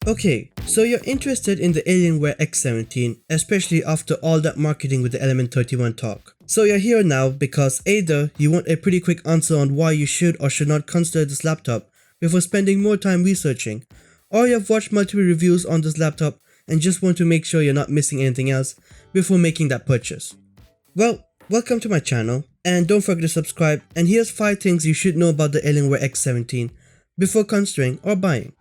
Okay, so you're interested in the Alienware X17, especially after all that marketing with the Element 31 talk. So you're here now because either you want a pretty quick answer on why you should or should not consider this laptop before spending more time researching, or you have watched multiple reviews on this laptop and just want to make sure you're not missing anything else before making that purchase. Well, welcome to my channel, and don't forget to subscribe, and here's 5 things you should know about the Alienware X17 before considering or buying.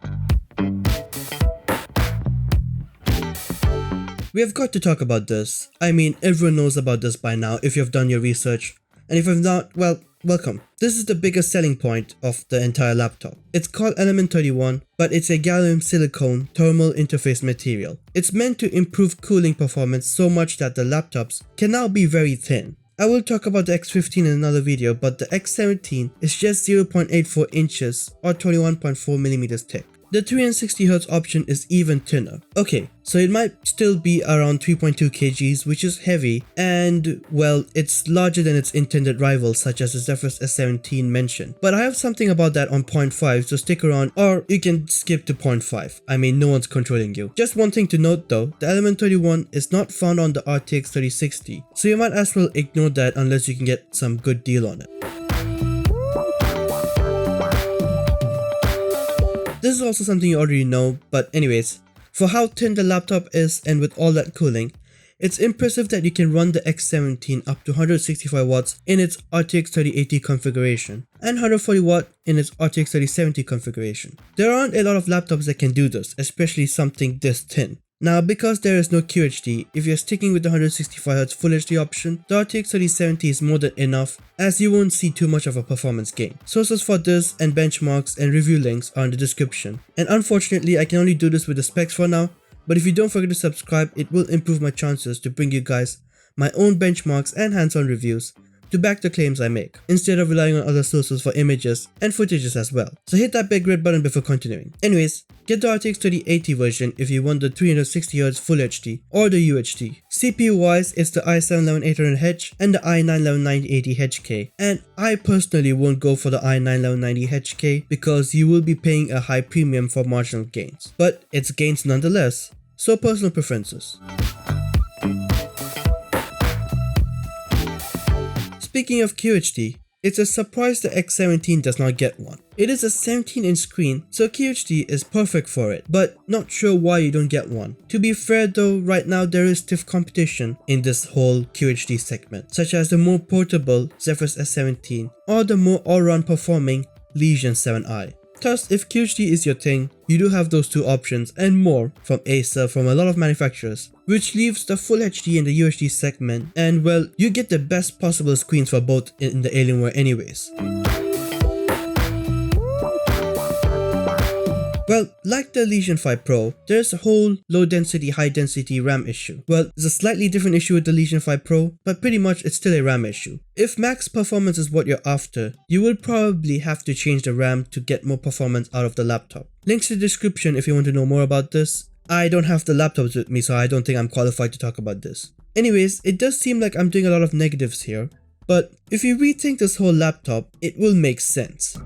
We have got to talk about this. I mean, everyone knows about this by now if you've done your research, and if you've not, well, welcome. This is the biggest selling point of the entire laptop. It's called Element 31, but it's a gallium silicone thermal interface material. It's meant to improve cooling performance so much that the laptops can now be very thin. I will talk about the X15 in another video, but the X17 is just 0.84 inches or 21.4mm thick. The 360Hz option is even thinner. Okay, so it might still be around 3.2 kgs, which is heavy, and well, it's larger than its intended rivals such as the Zephyrus S17 mentioned. But I have something about that on point 5, so stick around, or you can skip to point 5. I mean, no one's controlling you. Just one thing to note though, the Element 31 is not found on the RTX 3060, so you might as well ignore that unless you can get some good deal on it. This is also something you already know, but anyways, for how thin the laptop is and with all that cooling, it's impressive that you can run the X17 up to 165 watts in its RTX 3080 configuration and 140 watt in its RTX 3070 configuration. There aren't a lot of laptops that can do this, especially something this thin. Now, because there is no QHD, if you're sticking with the 165Hz Full HD option, the RTX 3070 is more than enough, as you won't see too much of a performance gain. Sources for this and benchmarks and review links are in the description. And unfortunately, I can only do this with the specs for now, but if you don't forget to subscribe, it will improve my chances to bring you guys my own benchmarks and hands-on reviews to back the claims I make, instead of relying on other sources for images and footages as well. So hit that big red button before continuing. Anyways, get the RTX 3080 version if you want the 360Hz Full HD or the UHD. CPU wise, it's the i7-11800H and the i9-11980HK, and I personally won't go for the i9-11980HK because you will be paying a high premium for marginal gains, but it's gains nonetheless, so personal preferences. Speaking of QHD, it's a surprise the X17 does not get one. It is a 17-inch screen, so QHD is perfect for it, but not sure why you don't get one. To be fair though, right now there is stiff competition in this whole QHD segment, such as the more portable Zephyrus S17 or the more all-round performing Legion 7i. Thus, if QHD is your thing, you do have those two options and more from Acer from a lot of manufacturers, which leaves the Full HD and the UHD segment, and well, you get the best possible screens for both in the Alienware anyways. Well, like the Legion 5 Pro, there's a whole low density, high density RAM issue. Well, it's a slightly different issue with the Legion 5 Pro, but pretty much it's still a RAM issue. If max performance is what you're after, you will probably have to change the RAM to get more performance out of the laptop. Links in the description if you want to know more about this. I don't have the laptops with me, so I don't think I'm qualified to talk about this. Anyways, it does seem like I'm doing a lot of negatives here, but if you rethink this whole laptop, it will make sense.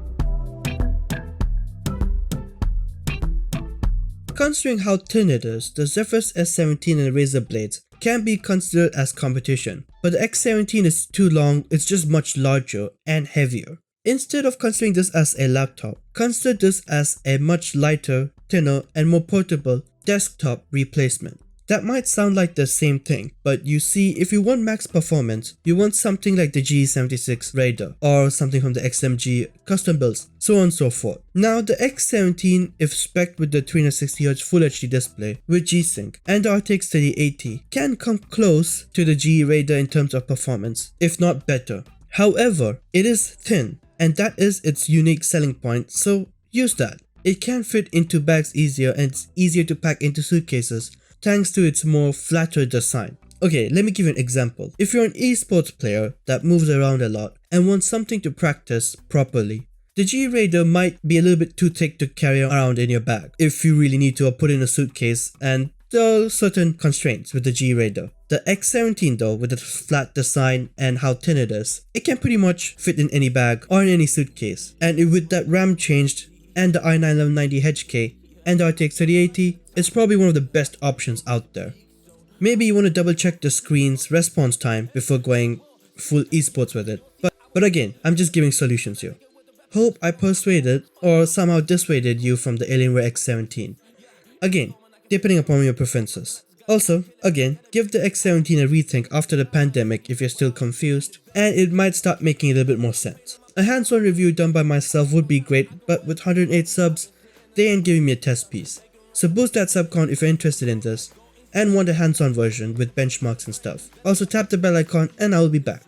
Considering how thin it is, the Zephyrus S17 and Razer blades can be considered as competition, but the X17 is too long, it's just much larger and heavier. Instead of considering this as a laptop, consider this as a much lighter, thinner and more portable desktop replacement. That might sound like the same thing, but you see, if you want max performance, you want something like the G76 Raider or something from the XMG custom builds, so on and so forth. Now the X17, if spec'd with the 360Hz Full HD display with G-Sync and the RTX 3080, can come close to the G Raider in terms of performance, if not better. However, it is thin, and that is its unique selling point, so use that. It can fit into bags easier and it's easier to pack into suitcases thanks to its more flatter design. Okay, let me give you an example. If you're an esports player that moves around a lot and wants something to practice properly, the G Raider might be a little bit too thick to carry around in your bag if you really need to, or put in a suitcase, and there are certain constraints with the G Raider. The X17 though, with its flat design and how thin it is, it can pretty much fit in any bag or in any suitcase, and with that RAM changed and the i9-11980HK and the RTX 3080 is probably one of the best options out there. Maybe you want to double check the screen's response time before going full esports with it, but again, I'm just giving solutions here. Hope I persuaded or somehow dissuaded you from the Alienware X17. Again, depending upon your preferences. Also, again, give the X17 a rethink after the pandemic if you're still confused, and it might start making a little bit more sense. A hands-on review done by myself would be great, but with 108 subs, they ain't giving me a test piece. So boost that sub count if you're interested in this, and want a hands-on version with benchmarks and stuff. Also tap the bell icon and I will be back.